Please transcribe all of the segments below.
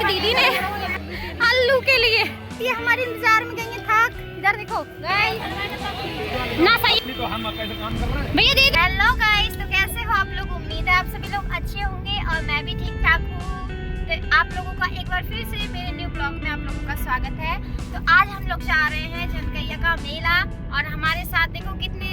दीदी ने आलू के लिए ये हमारे इंतजार में गई है थक। इधर देखो ना सही तो हम कैसे काम कर रहे हैं भैया दीदी। हेलो गाइस, तो कैसे हो आप लोग? उम्मीद है आप सभी लोग अच्छे होंगे और मैं भी ठीक ठाक हूँ। तो आप लोगों का एक बार फिर से मेरे न्यू ब्लॉग में आप लोगों का स्वागत है। तो आज हम लोग जा रहे हैं जनकैया का मेला और हमारे साथ देखो कितने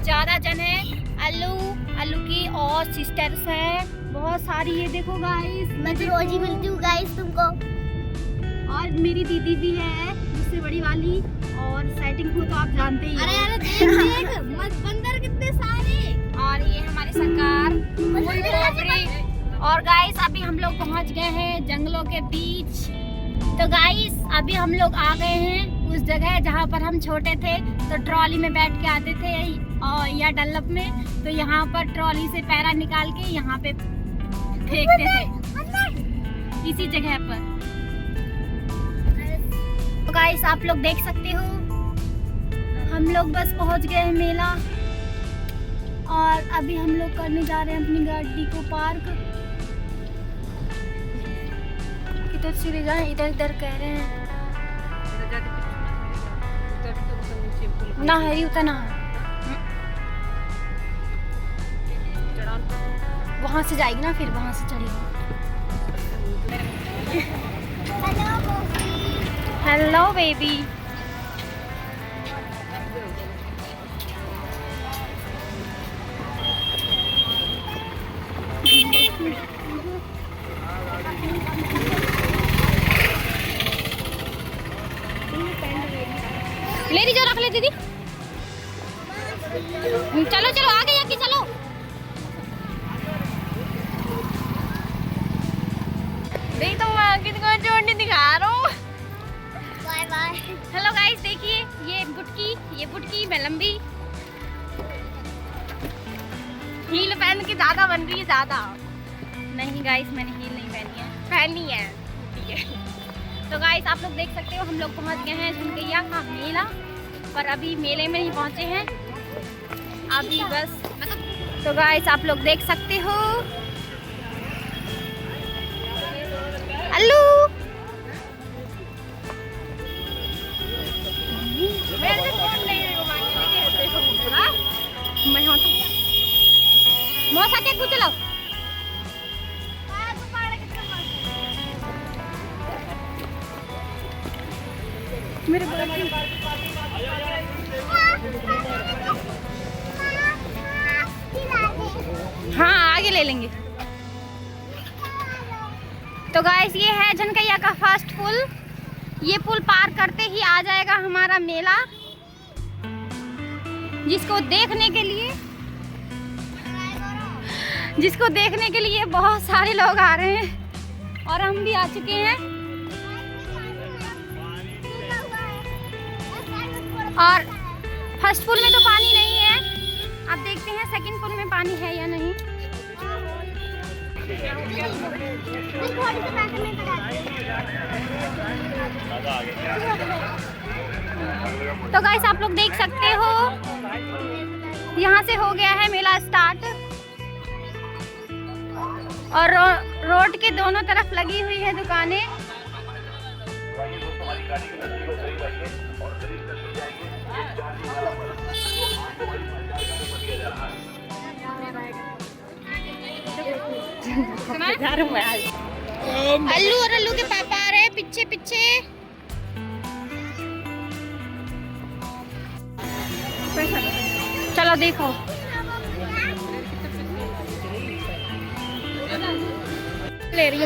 ज़्यादा जन है। अल्लू की और सिस्टर्स हैं बहुत सारी। ये देखो गाइस, मैं तो रोज ही मिलती हूँ गाइस तुमको। और मेरी दीदी भी है मुझसे बड़ी वाली और सेटिंग को तो आप जानते ही हो। अरे देख बंदर कितने सारे। और ये हमारे सरकार और गाइस अभी हम लोग पहुंच गए हैं जंगलों के बीच। तो गाइस अभी हम लोग आ गए हैं उस जगह जहां पर हम छोटे थे तो ट्रॉली में बैठ के आते थे और या डल्लप में। तो यहाँ पर ट्रॉली से पैरा निकाल के यहाँ पे फेंकते थे इसी जगह पर। तो गाइस आप लोग देख सकते हो हम लोग बस पहुंच गए हैं मेला और अभी हम लोग करने जा रहे हैं अपनी गाड़ी को पार्क। किधर से ले जाएं? इधर इधर कह रहे हैं ना है उतना वहाँ से जाएगी ना फिर वहाँ से चढ़ेगी। Hello baby. ले ली जो रख ले दीदी। चलो चलो आगे आके चलो। देख तो मैं आगे जोड़ने दिखा रहा हूँ। Bye bye. हेलो गाइस देखिए ये बुटकी मैं लंबी हील पहन के ज्यादा बन रही है ज्यादा। नहीं गाइस मैंने हील नहीं पहनी है ठीक है। तो गाइस आप लोग देख सकते हो हम लोग पहुंच गए हैं जनकैया का मेला पर अभी मेले में ही पहुंचे हैं अभी बस। तो गाइस आप लोग देख सकते हो अल्लू मैं हाँ मौसा क्या कुछ चलाओ। मेरे हाँ आगे ले लेंगे। तो गाइस ये है जनकैया का फर्स्ट पुल। ये पुल पार करते ही आ जाएगा हमारा मेला जिसको देखने के लिए बहुत सारे लोग आ रहे हैं और हम भी आ चुके हैं। और फर्स्ट पुल में तो पानी नहीं है, अब देखते हैं सेकंड पुल में पानी है या नहीं। तो गाइस आप लोग देख सकते हो यहाँ से हो गया है मेला स्टार्ट और रोड के दोनों तरफ लगी हुई है दुकानें। अल्लू और अल्लू के पापा आ रहे हैं पीछे पीछे। चलो देखो ले रही है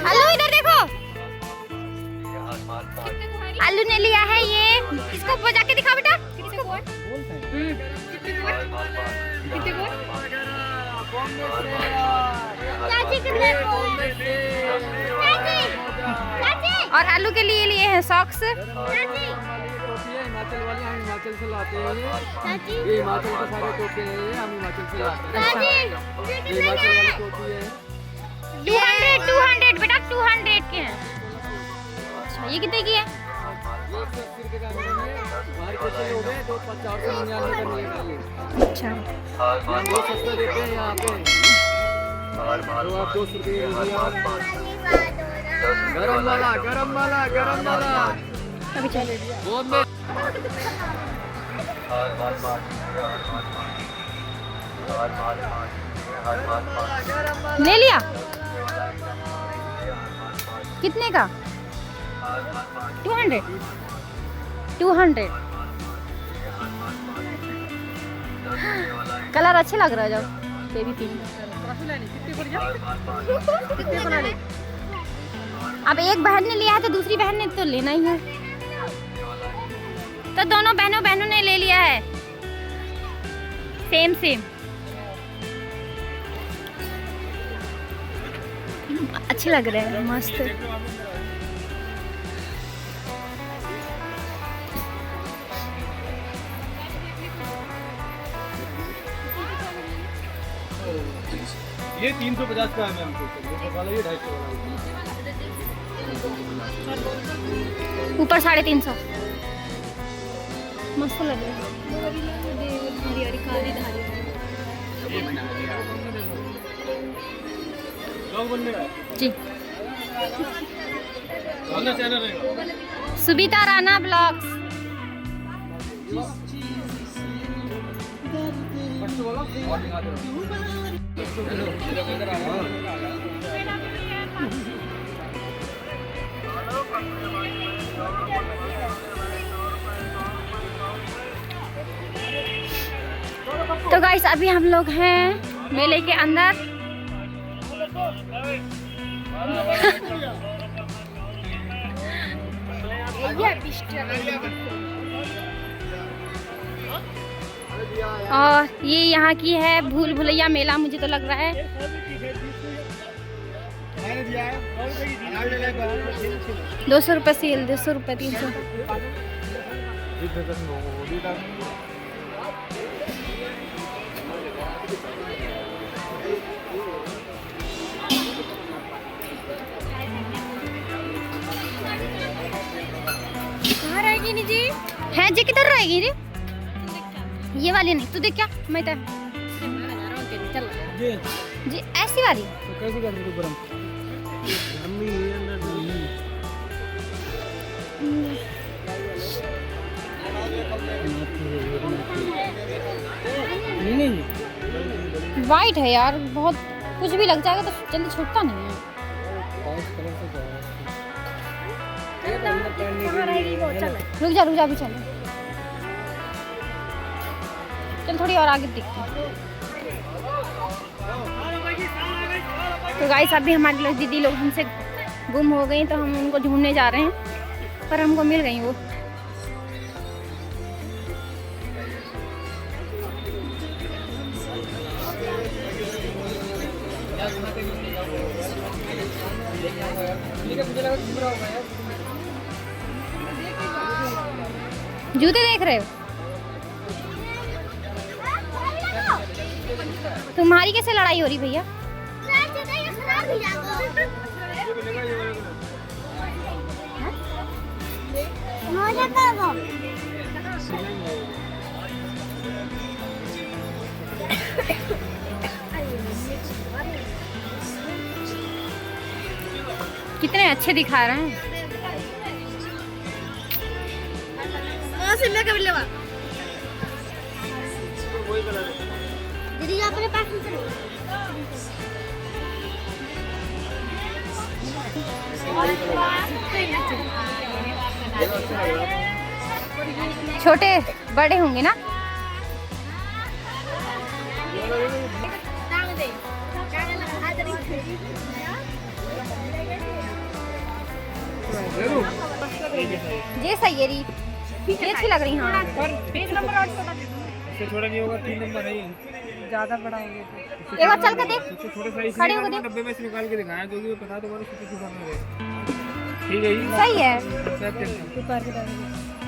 अल्लू इधर देखो। अल्लू ने लिया है ये, इसको बजा के दिखा बेटा। और आलू के लिए हैं सॉक्स। हिमाचल वाली हम हिमाचल से लाते हैं। ये हिमाचल के सारे टोपी हैं, ये हम हिमाचल से लाते हैं। हिमाचल वाली टोपी है 200 बेटा 200 के हैं। अच्छा ये कितने की है? अच्छा सस्ता देते हैं यहाँ पे। तो आप 200 रुपये दीजिए आप। गरम वाला गरम वाला गरम वाला अभी चले बहुत में ले लिया। कितने का? 200 200। कलर अच्छे लग रहा है जब बेबी पिंक। अब एक बहन ने लिया है तो दूसरी बहन ने तो लेना ही है, तो दोनों बहनों ने ले लिया है सेम सेम। अच्छे लग रहे हैं, मस्त। ये 350 का है मैम, वाला ये 250 वाला। ऊपर 350 मस्त लग रहा है। जी चैनल रहेगा सुबिता राणा ब्लॉग्स। तो गाइस अभी हम लोग हैं मेले के अंदर। और ये यहाँ की है भूल भुलैया मेला, मुझे तो लग रहा है। 200 रुपये सेल, 200 रुपये 300। कहाँ रहेगी नी जी? है जी, किधर रहेगी जी? ये वाली नहीं, तू देख क्या मैं तो चल जी ऐसी वाली। तो कैसे कर रही गरम नहीं वाइट है यार, बहुत कुछ भी लग जाएगा तो जल्दी छूटता नहीं है। रुक जा अभी चल थोड़ी और आगे दिखती है। तो गाइस अभी हमारे लोग दीदी लोग हमसे गुम हो गई, तो हम उनको ढूंढने जा रहे हैं, पर हमको मिल गई वो। जूते देख रहे हो? तुम्हारी कैसे लड़ाई हो रही भैया? कितने अच्छे दिखा रहे हैं। दीदी अपने पास छोटे बड़े होंगे ना? ये सही है री, ये अच्छी लग रही। हाँ पेज नंबर 8 इससे थोड़ा नहीं होगा, 3 नंबर है, ज्यादा बड़ा हो गया। एक बार चल के देख, थोड़े साइज खड़े होकर देख। डब्बे में से निकाल के दिखाया, जो भी पता तो करो कितनी करना है। ठीक है, ये सही है। ऊपर के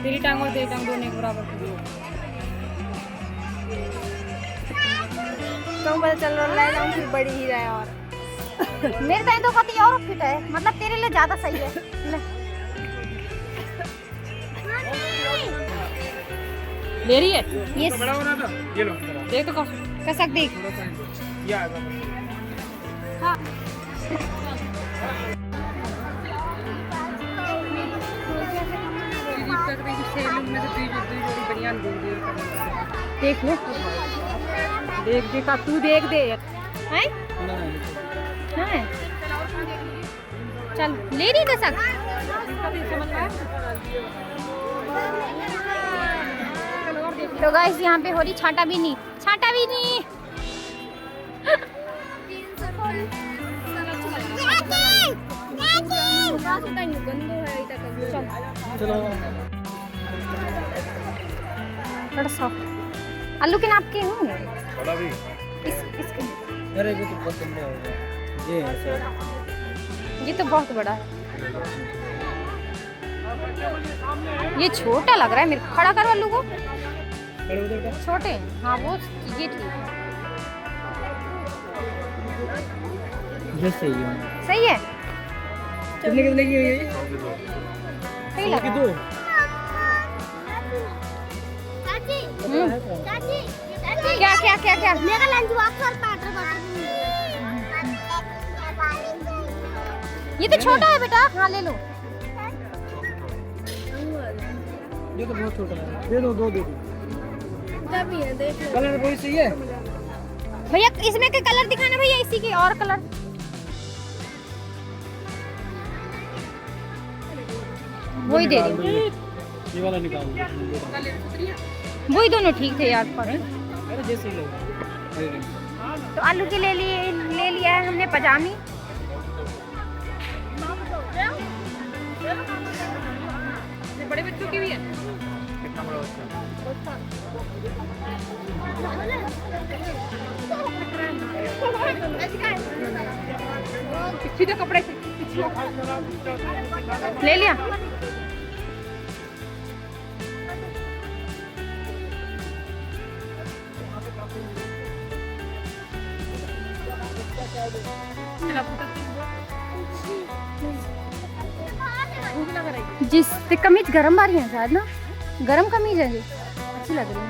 तेरी टांग और तेरी टांग दोनों एक बराबर तो पता चल रहा है ना फिर बड़ी ही रहा है। और मेरे टाइम तो कति और फिट है, मतलब तेरे लिए ज्यादा सही है। ले रही है ये बड़ा हो रहा था, ये लो देख तो कसक देख। ये आएगा हाँ। देख ले, देख देखा तू देख दे हैं? हैं? चल ले रही तो सब। तो गाइस यहाँ पे हो रही छाटा भी नहीं। चलो थोड़ा सॉफ्ट आलू के नाप के होंगे बड़ा भी। इसके। अरे वो तो बहुत बड़ा होगा। ये है सर। ये तो बहुत बड़ा है। ये छोटा लग रहा है मेरे को। खड़ा कर आलू को। उधर का छोटे हाँ वो ये ठीक है। ये सही है। सही है, कितने की ये सही लग रहा है। दो क्या क्या क्या क्या मेरा लंच बॉक्स और पाटर ये तो छोटा है बेटा। हाँ ले लो। ये तो बहुत छोटा है। दे दो दो दे दो। भी है देख लो। कलर वही सही है। भैया इसमें के कलर दिखाना भैया, इसी के और कलर। वही दे दो। ये वाला निकाल दो। वही दोनों ठीक थे यार पर। अरे जैसे ही लो। तो आलू की ले लिया है हमने पजामी। बड़े बच्चों की भी है। कितना बड़ा बच्चा? सीधे कपड़े से ले लिया। जिस कमीज गरम आ रही है शायद ना, गरम कमीज है जी, अच्छी लग रही है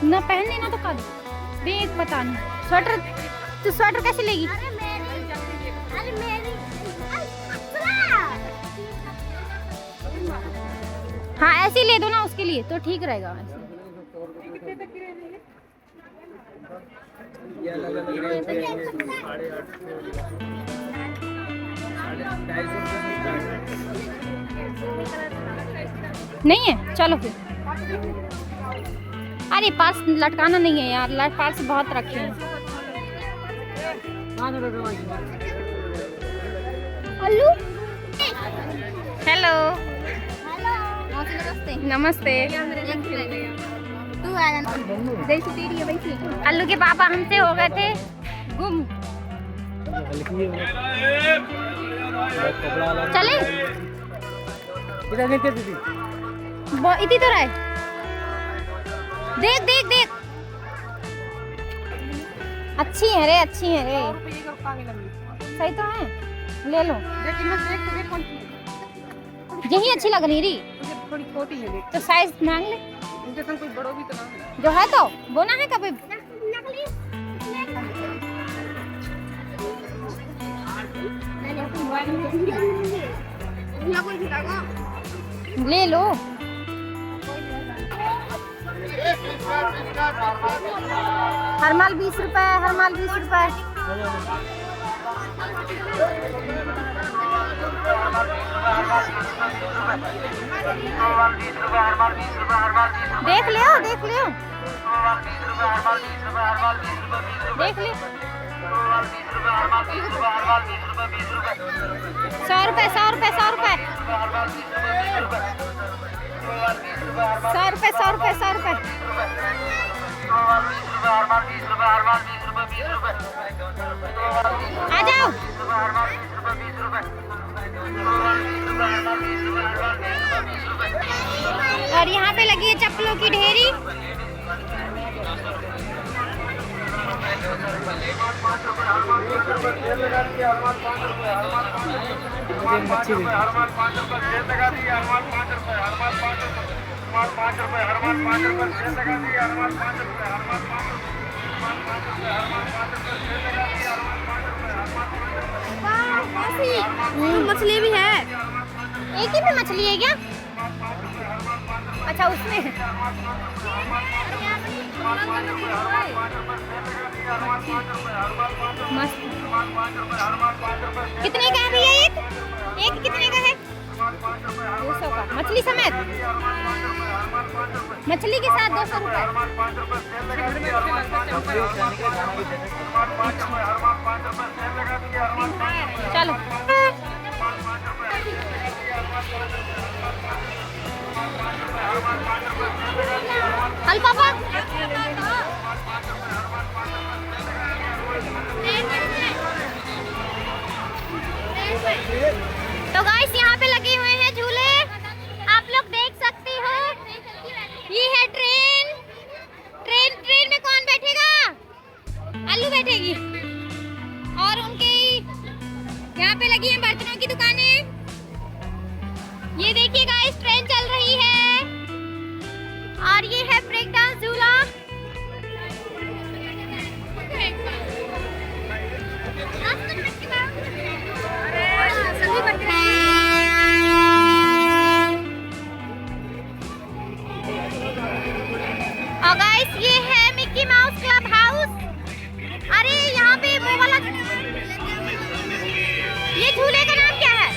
ना। पहनने ना तो कर देख, पता नहीं। स्वेटर तो स्वेटर कैसे लेगी? हाँ ऐसे ही ले दो ना उसके लिए तो ठीक रहेगा। ये अलग नहीं है, चलो फिर। अरे पास लटकाना नहीं है यार, पास बहुत रखे हैं। आलू हेलो नमस्ते। नमस्ते। तू आ जाना जैसी तेरी है वैसी। अल्लू के पापा हमसे हो गए थे गुम। चले इधर देखते दीदी। इतनी तो रहे। देख देख देख, अच्छी है रे, अच्छी है रे। सही तो है, ले लो। यही अच्छी लग रही रही। थोड़ी छोटी है तो साइज मांग ले, इनके संग कोई बड़ो भी तो ना। जो है तो वो ना है कभी। ले लो। हर माल 20 रुपए, हर माल 20 रुपए। देख लियो, देख लियो, देख लियो। 100 रुपए, 100 रुपए, 100 रुपए, 100 रुपए, 100 रुपए, 100 रुपए। आ जाओ। और यहाँ पे लगी है चप्पलों की ढेरी। मछली भी है। एक ही में मछली है क्या? अच्छा उसमें मस्त। कितने का है भैया एक? एक कितने का है? 200 का मछली समेत, मछली के साथ 200 रुपए। चलो हल पापा। तो गाइस यहाँ पे लगे हुए हैं झूले, आप लोग देख सकते हो। ये है ट्रेन। ट्रेन में कौन बैठेगा? अल्लू बैठेगी। और उनके यहाँ पे लगी हैं बर्तनों की दुकानें। ये देखिए गाइस ट्रेन चल रही है। और ये है ब्रेक डांस झूला। और गाइस ये है मिक्की माउस क्लब हाउस। अरे यहाँ पे वो वाला ये झूले का नाम क्या है?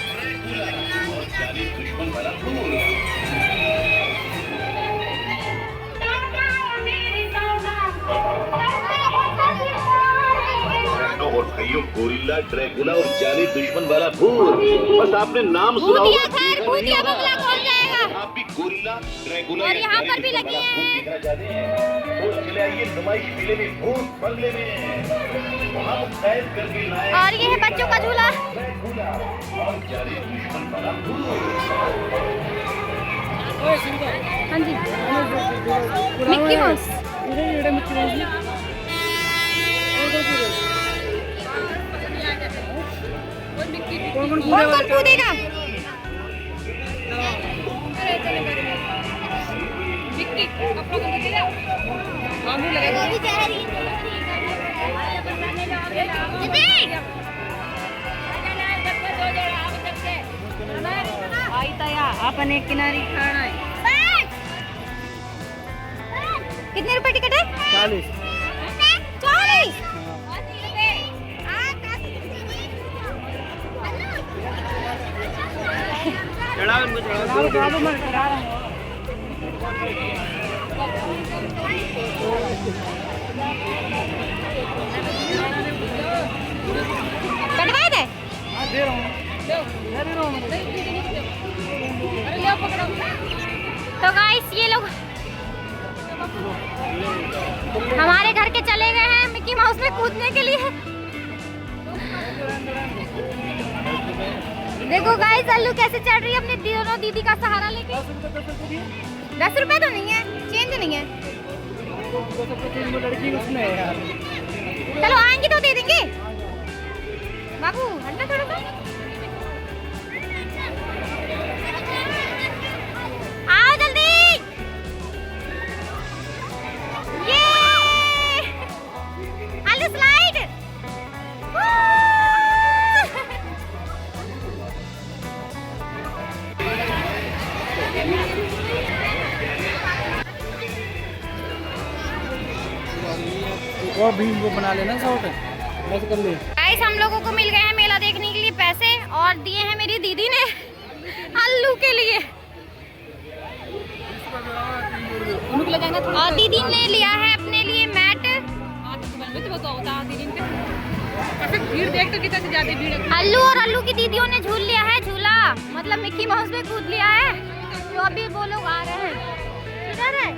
और भाइयों गोरिल्ला, ड्रैकुला और जाली दुश्मन वाला भूत। बस आपने नाम सुना होगा। भूतिया बंगला कौन जाएगा? आप भी गोरिल्ला, ड्रैकुला और यहाँ पर भी लगी है। तो चले आइए नुमाइश मेले में, भूत बंगले में। वहाँ पर कैद करके लाए। और ये है बच्चों का झूला। ड्रैकुला और जाली दुश्मन वाला भूत। हाँ जी मिक्की माउस। कौन कूदेगा? अपन एक किनारे खाना है। कितने रुपए टिकट है? 40। 40। चढ़ाओ इनको, चढ़ाओ। कटवा दे। दे रहा हूँ। तो गाइस ये लोग हमारे घर के चले गए हैं मिक्की माउस में कूदने के लिए। देखो गाइस अल्लू कैसे चढ़ रही है अपनी दोनों दीदी का सहारा लेके। 10 रुपए तो नहीं है, चेंज नहीं है। चलो आएंगे तो दे देंगे। बाबू हटना थोड़ा सा। आओ जल्दी। ये अल्लू स्लाइड। और भी वो बना लेना शॉर्ट बस कर ले। गाइस हम लोगों को मिल गए हैं मेला देखने के लिए पैसे, और दिए हैं मेरी दीदी ने अल्लू के लिए। और दीदी ने लिया है अपने लिए मैट। भीड़ देख तो कितना ज्यादा भीड़ है। अल्लू और अल्लू की दीदियों ने झूल लिया है झूला, मतलब मिक्की माउस में कूद लिया है। तो अभी वो लोग आ रहे हैं। किधर है?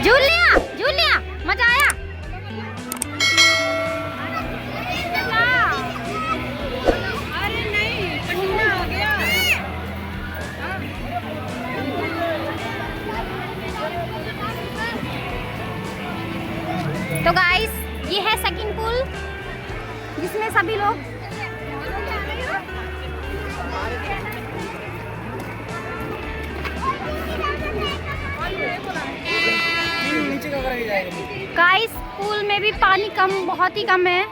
झूल लिया मजा आया। अरे नहीं पसीना हो गया। तो गाइस ये है सेकंड पूल जिसमें सभी लोग नीचे का करके जाएंगे। गाइस पूल में भी पानी कम, बहुत ही कम है।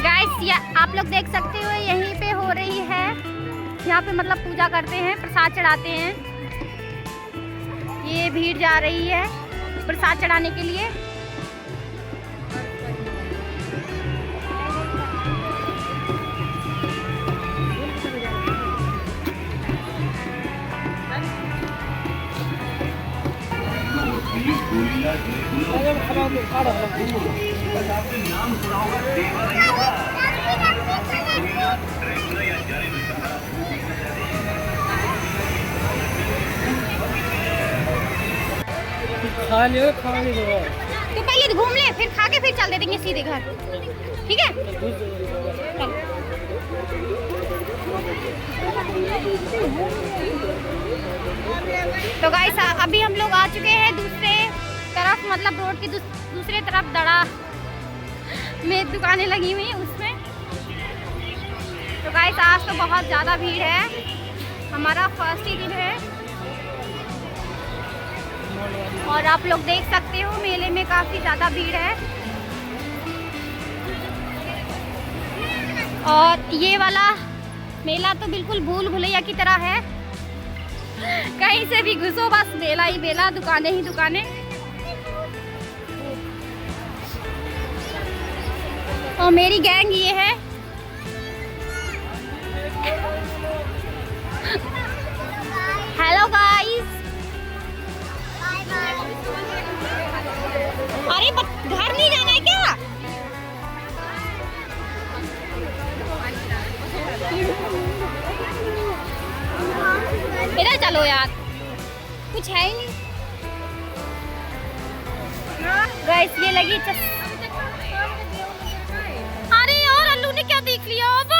गाइस आप लोग देख सकते हो यहीं पे हो रही है, यहाँ पे मतलब पूजा करते हैं, प्रसाद चढ़ाते हैं। ये भीड़ जा रही है प्रसाद चढ़ाने के लिए। खा लियो, खा लियो। तो पहले घूम ले, फिर खा के फिर चल देंगे सीधे घर, ठीक है? तो गाइस अभी हम लोग आ चुके हैं दूसरे तरफ, मतलब रोड की दूसरे तरफ दड़ा में दुकानें लगी हुई हैं उसमें। तो गाइस आज तो बहुत ज़्यादा भीड़ है, हमारा फर्स्ट ही दिन है और आप लोग देख सकते हो मेले में काफ़ी ज़्यादा भीड़ है। और ये वाला मेला तो बिल्कुल भूल भुलैया की तरह है, कहीं से भी घुसो बस मेला ही मेला, दुकानें ही दुकानें। और मेरी गैंग ये है। हेलो गाइस, अरे घर नहीं जाना है क्या? इधर चलो यार, कुछ है ही नहीं। गाइस ये लगी अरे यार अल्लू ने क्या देख लिया अब?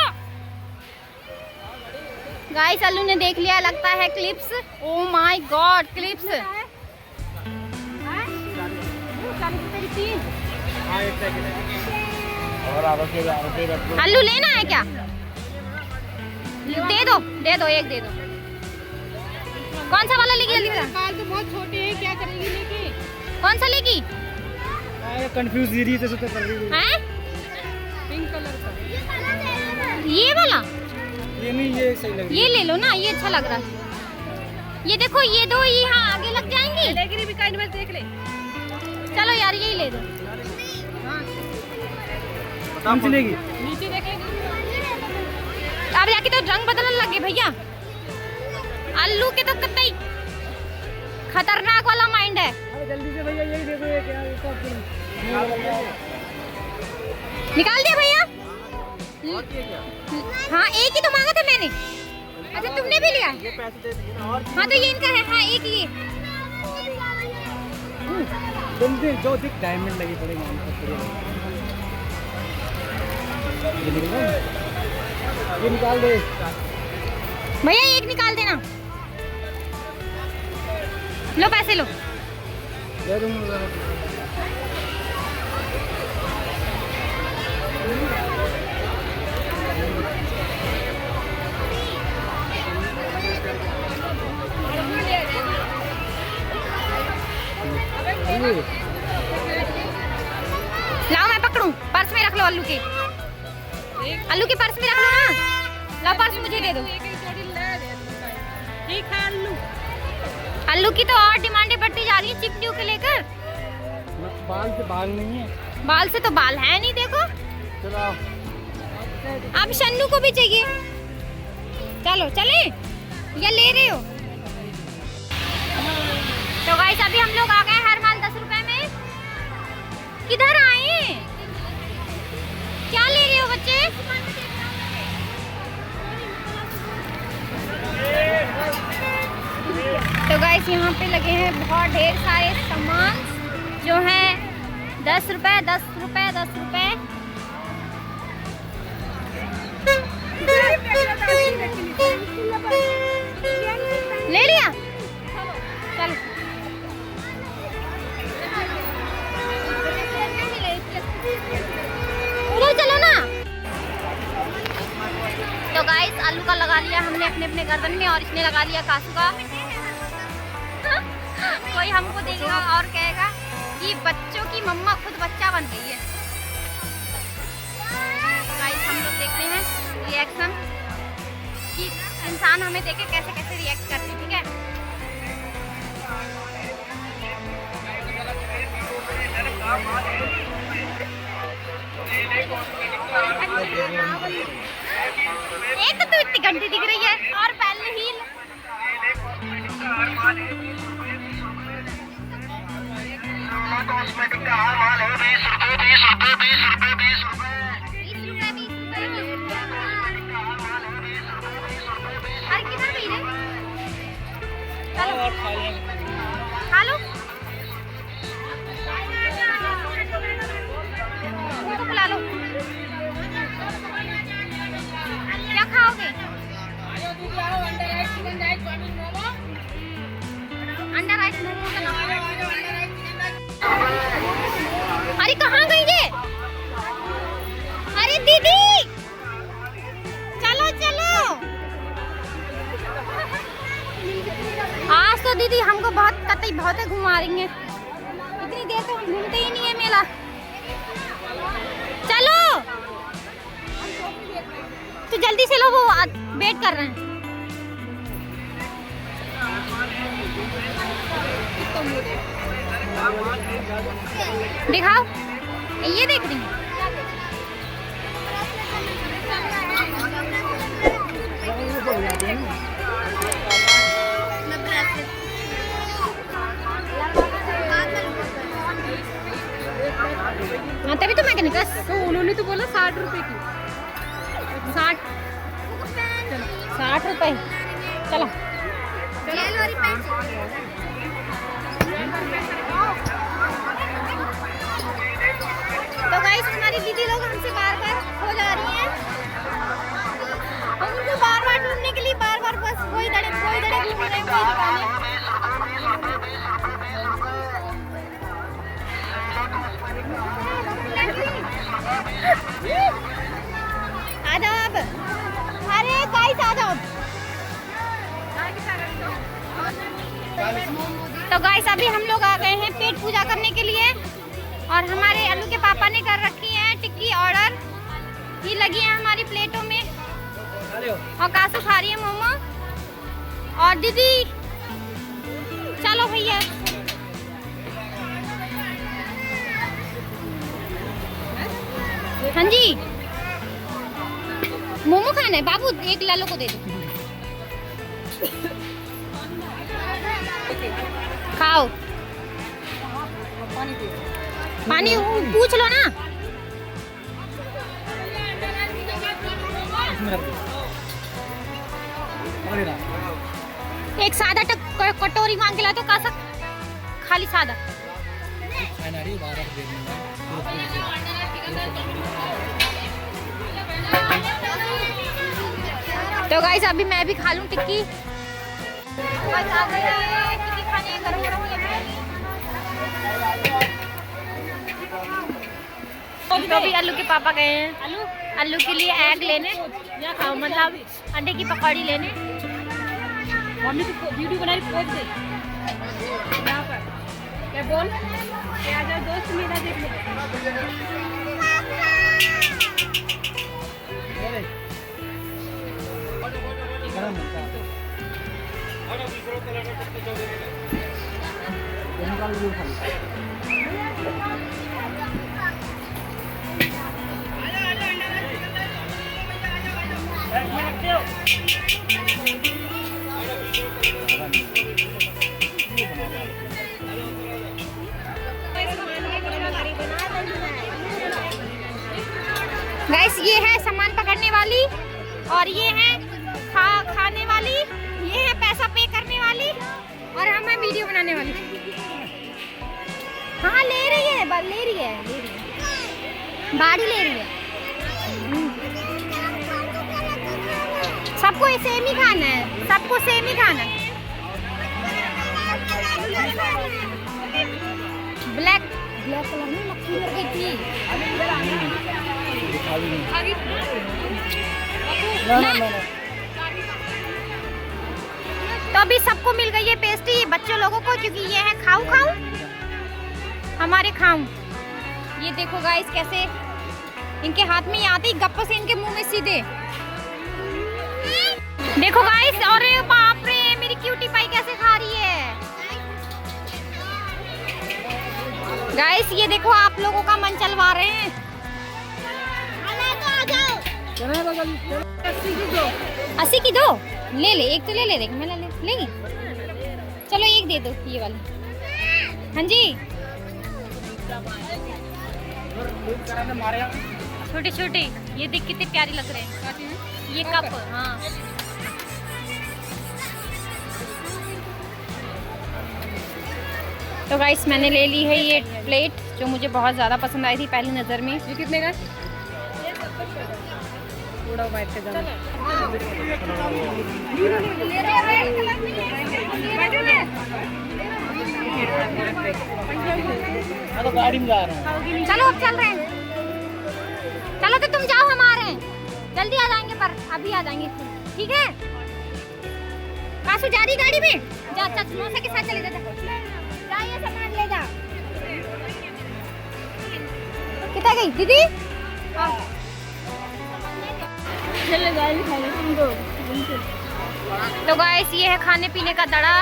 गाइस अल्लू ने देख लिया लगता है clips. Oh my god clips. अल्लू लेना है क्या? दे दो एक दे दो। कौन सा वाला लेगी? बाल तो बहुत छोटे हैं, क्या करेगी लेके? कौन सा लेगी? कंफ्यूज दे रही है तो कर रही है। हैं? पिंक कलर का। ये वाला? ये नहीं, ये सही लग रहा है। ये ले लो ना, ये अच्छा लग रहा है। ये देखो ये दो यहाँ आगे लग जाएंगी। देख रही बिकाई में, देख ले। चलो यार यही ले दो। कौन सी लेगी? नीचे देखेगी। अब जाके तो रंग बदलने लगे भैया। अल्लू के तो कतई खतरनाक वाला माइंड है। अरे जल्दी से भैया यही दे दो, ये क्या निकाल दिया भैया? हाँ एक ही तो मांगा था मैंने। अच्छा तुमने भी लिया? ये पैसे दे दिए ना। और हाँ तो ये इनका है। हाँ एक ये। जल्दी जो दिख डायमंड लगी पड़ेगी। ये निकाल दे भैया एक निकाल देना। लो पैसे लो। दे दूंगा। लाओ मैं पकड़ूं, पर्स में रख लो अल्लू के। अल्लू के पर्स में रख लो ना। लाओ पर्स मुझे दे दो। ठीक है अल्लू। अल्लू की तो और डिमांडें बढ़ती जा रही है चिपटियों के लेकर। बाल से बाल नहीं है। बाल से तो बाल है नहीं देखो। चलो अब शन्नू को भी चाहिए। चलो चले या ले रहे हो? तो गाइस अभी हम लोग आ गए हर माल 10 रुपए में। किधर आए? क्या ले रहे हो बच्चे? तो गाइस यहाँ पे लगे हैं बहुत ढेर सारे सामान जो है 10 रुपए 10 रुपए 10 रुपए। ले लिया? चलो उधर चलो ना। तो गाइस आलू लगा लिया हमने अपने अपने गर्दन में और इसने लगा लिया कासू का। कोई हमको देखेगा और कहेगा कि बच्चों की मम्मा खुद बच्चा बन गई है। गाइस हम लोग देखते हैं रिएक्शन कि इंसान हमें देखे कैसे कैसे रिएक्ट करते हैं, ठीक है। एक तो इतनी घंटी दिख रही है और पहले ही खा लो, उनको बुला लो। क्या खाओगे? अंडा राइस मोमो का नाम। अरे कहाँ गई ये? अरे दीदी चलो चलो। आज तो दीदी हमको बहुत कतई बहुत है घुमा रही हैं। इतनी देर तो हम घूमते ही नहीं है मेला। चलो तो जल्दी से लो, वो वेट कर रहे हैं। दिखाओ, ये देख रही हूँ। हाँ तभी तो मैं कहने का तो उन्होंने तो बोला 60 रुपए की। 60 रुपए। चलो तो गाइस हमारी दीदी लोग हमसे बार बार हो जा रही हैं। हम उनको बार बार ढूंढने के लिए बार बार बस वही दड़े घूम रहे हैं, वही दुकानें। आदाब, अरे गाइस आदाब। तो गाइस अभी हम लोग आ गए हैं पेट पूजा करने के लिए और हमारे अल्लू के पापा ने कर रखी है टिक्की ऑर्डर। ये लगी है हमारी प्लेटों में और कासू खा रही है मोमो। और दीदी चलो भैया हाँ जी मोमो खाना है बाबू, एक लालो को दे दो। खाओ पानी पूछ लो ना। एक सादा कटोरी मांग के ला तो कासा खाली सादा। तो गाइस अभी मैं भी खा लूं टिक्की। टिक्की खाने गरम गरम तो अभी अल्लू के पापा गए हैं अल्लू के लिए एग लेने, मतलब अंडे की पकौड़ी लेने। मम्मी की वीडियो बना रही पोज दे यहाँ पर। क्या बोल क्या आ जाओ दोस्त मेरा देख ले। गाइस ये है सामान पकड़ने वाली और ये है खाने वाली, ये है पैसा पे करने वाली और हम है वीडियो बनाने वाली। हाँ ले रही है बाड़ी ले रही है। सबको सेम ही खाना है, सबको सेम ही खाना है। ब्लैक कलर में मक्खी मर गई थी ना। अभी सबको मिल गई है पेस्ट्री बच्चों लोगों को, क्योंकि ये है खाऊ खाऊ, हमारे खाऊ। ये देखो गाइस कैसे इनके हाथ में आते ही गप्प से इनके मुंह में सीधे। देखो गाइस, और बाप रे मेरी क्यूटी पाई कैसे खा रही है। गाइस ये देखो आप लोगों का मन चलवा रहे हैं। चले बगल 80 की दो ले ले, एक तो ले ले, देख मैं लेगी। चलो एक दे दो ये वाली। हाँ जी छोटे छोटे, ये देख कितने प्यारे लग रहे हैं ये कप। हाँ तो गाइस मैंने ले ली है ये प्लेट, जो मुझे बहुत ज़्यादा पसंद आई थी पहली नज़र में। ये कितने का? थोड़ा बैठ के जाओ। मैं तो गाड़ी में जा रहा हूँ। चलो अब चल रहे हैं। चलो तो तुम जाओ, हम आ रहे हैं, जल्दी आ जाएंगे, पर अभी आ जाएंगे, ठीक है? कासू जा रही गाड़ी में, जा मौसा के साथ चले जा, ये सामान ले जा। कितना गई दीदी? तो गाइस ये है खाने पीने का दड़ा।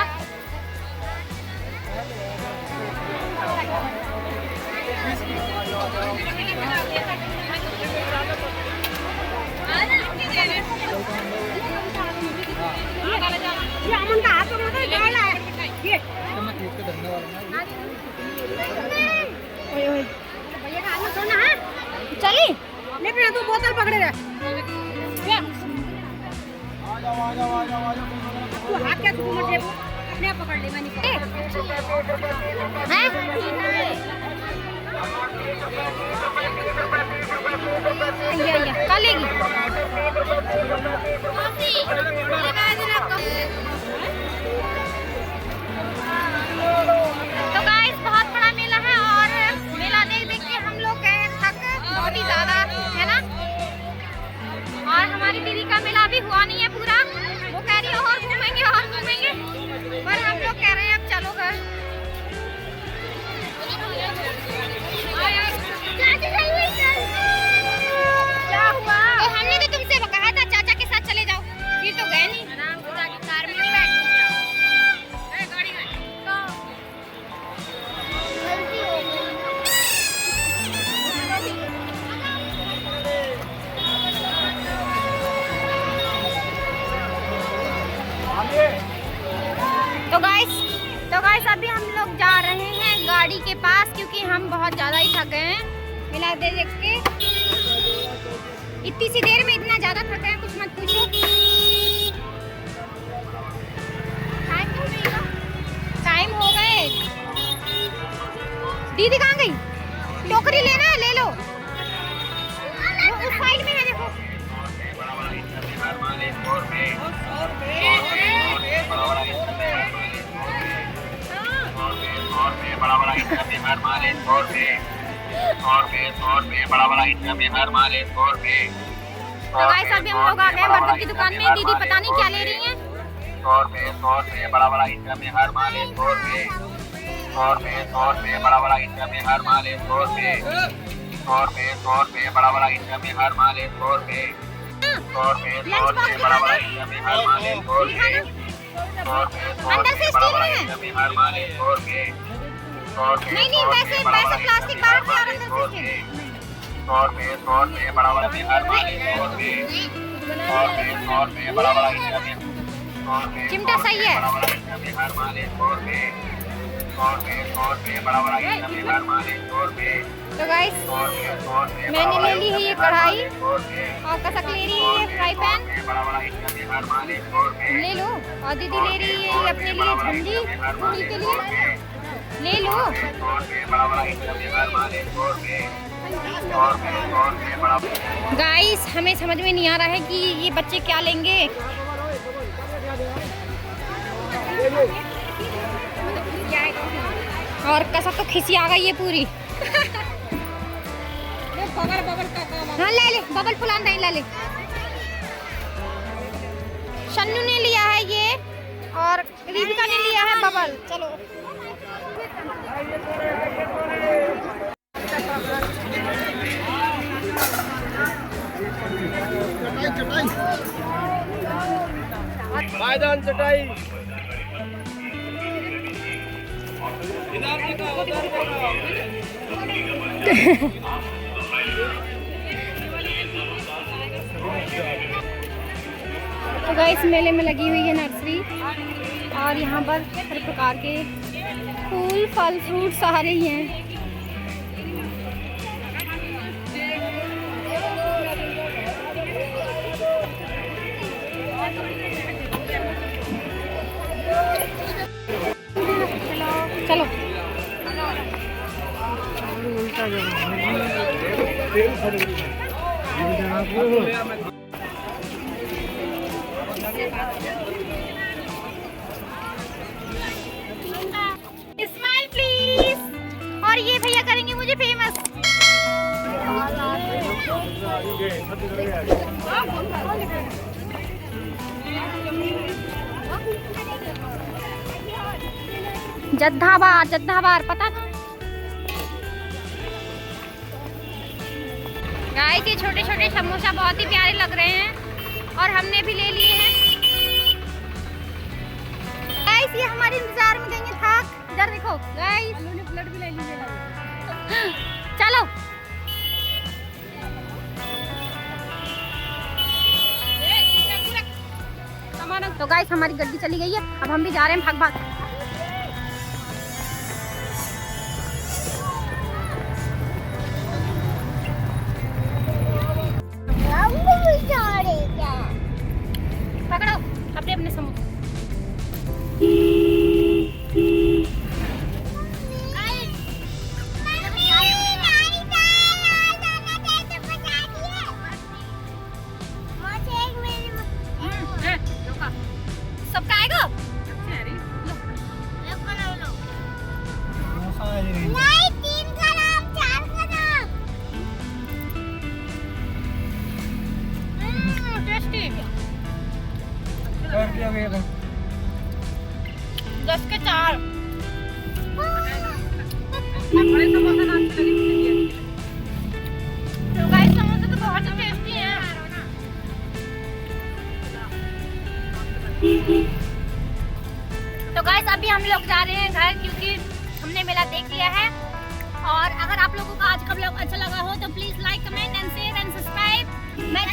चली लेकिन तू बोतल पकड़े रह। तू हाथ क्या तू मत ले, मैं पकड़ ले, मैं नहीं खा लेगी। तो गाइस बहुत बड़ा मेला है, और मेला देख देख के हम लोग गए थक बहुत ही ज्यादा, है ना? और हमारी दीदी का मेला भी हुआ नहीं है पूरा, वो कह रही है और घूमेंगे, पर हम लोग कह रहे हैं अब चलो घर। क्या हुआ? तो हमने तो तुमसे कहा था चाचा के साथ चले जाओ, फिर तो गए नहीं। कार में नहीं बैठ गाड़ी में तो गाइस अभी हम लोग जा रहे हैं गाड़ी के पास, क्योंकि हम बहुत ज़्यादा ही थक गए हैं मिला देख के। इतनी सी देर में इतना ज़्यादा थक गए कुछ मत पूछो। टाइम हो गए। दीदी कहाँ गई? टोकरी लेना है, ले लो, वो उस साइड में है देखो। बड़ा बड़ा इतना में हर माले 100 रुपए, 100 रुपए बड़ा बड़ा इतना में हर माले 100 रुपए। तो गाइस अभी हम लोग आ गए बर्तन की दुकान में, दीदी पता नहीं क्या ले रही हैं। 100 रुपए बड़ा बड़ा इतना में हर माले 100 रुपए, 100 रुपए बड़ा बड़ा इतना में हर माले 100 रुपए, 100 रुपए बड़ा बड़ा इतना में हर माले 100 रुपए, 100 रुपए बड़ा बड़ा इतना में हर माले 100 रुपए, 100 अंदर से स्टील में है। हर माले 100 रुपए, नहीं वैसे प्लास्टिक बाहर से, और अंदर से स्टील। 100 रुपए बड़ा बड़ा में हर माले 100 रुपए, 100 रुपए बड़ा बड़ा इतना में 100 रुपए, चिमटा सही है। बड़ा बड़ा इतना में हर माले 100 रुपए, 100 रुपए बड़ा बड़ा इतना में हर माले 100 रुपए। तो गाइस मैंने ले ली है ये कढ़ाई, और कसक ले रही है ये फ्राई पैन, ले लो। और दीदी ले रही है अपने लिए झंडी पूरी के लिए, ले लो। गाइस हमें समझ में नहीं आ रहा है कि ये बच्चे क्या लेंगे। और कसक तो खिसी आ गई है पूरी। हाँ ले ले, बबल फुलान दही ले ले। शन्नू ने लिया है ये, और रीतिका ने लिया है बबल। चलो मैदान चटाई तो गाइस मेले में लगी हुई है नर्सरी और यहाँ पर हर प्रकार के फूल फल फ्रूट सारे ही हैं। चलो स्माइल प्लीज। और ये भैया करेंगे मुझे फेमस। जद्दाबार जद्दाबार पता गाइस, ये छोटे छोटे समोसा बहुत ही प्यारे लग रहे हैं और हमने भी ले लिए हैं। गाइस ये हमारे इंतजार में देंगे थाक। इधर देखो गाइस, प्लेट भी ले लीजिए। चलो तो गाइस हमारी गड्डी चली गई है, अब हम भी जा रहे हैं भाग भाग। पकड़ो अपने अपने समोसे। सबका आएगा? नहीं, 3 का नाम 4 का नाम। टेस्टी। 10 के 4। तो गाइस समोसे तो बहुत ही टेस्टी हैं। तो गाइस अभी हम लोग जा रहे हैं घर, क्योंकि हमने मेला देख लिया है। और अगर आप लोगों को आज का व्लॉग अच्छा लगा हो तो please like comment and share and subscribe. मैं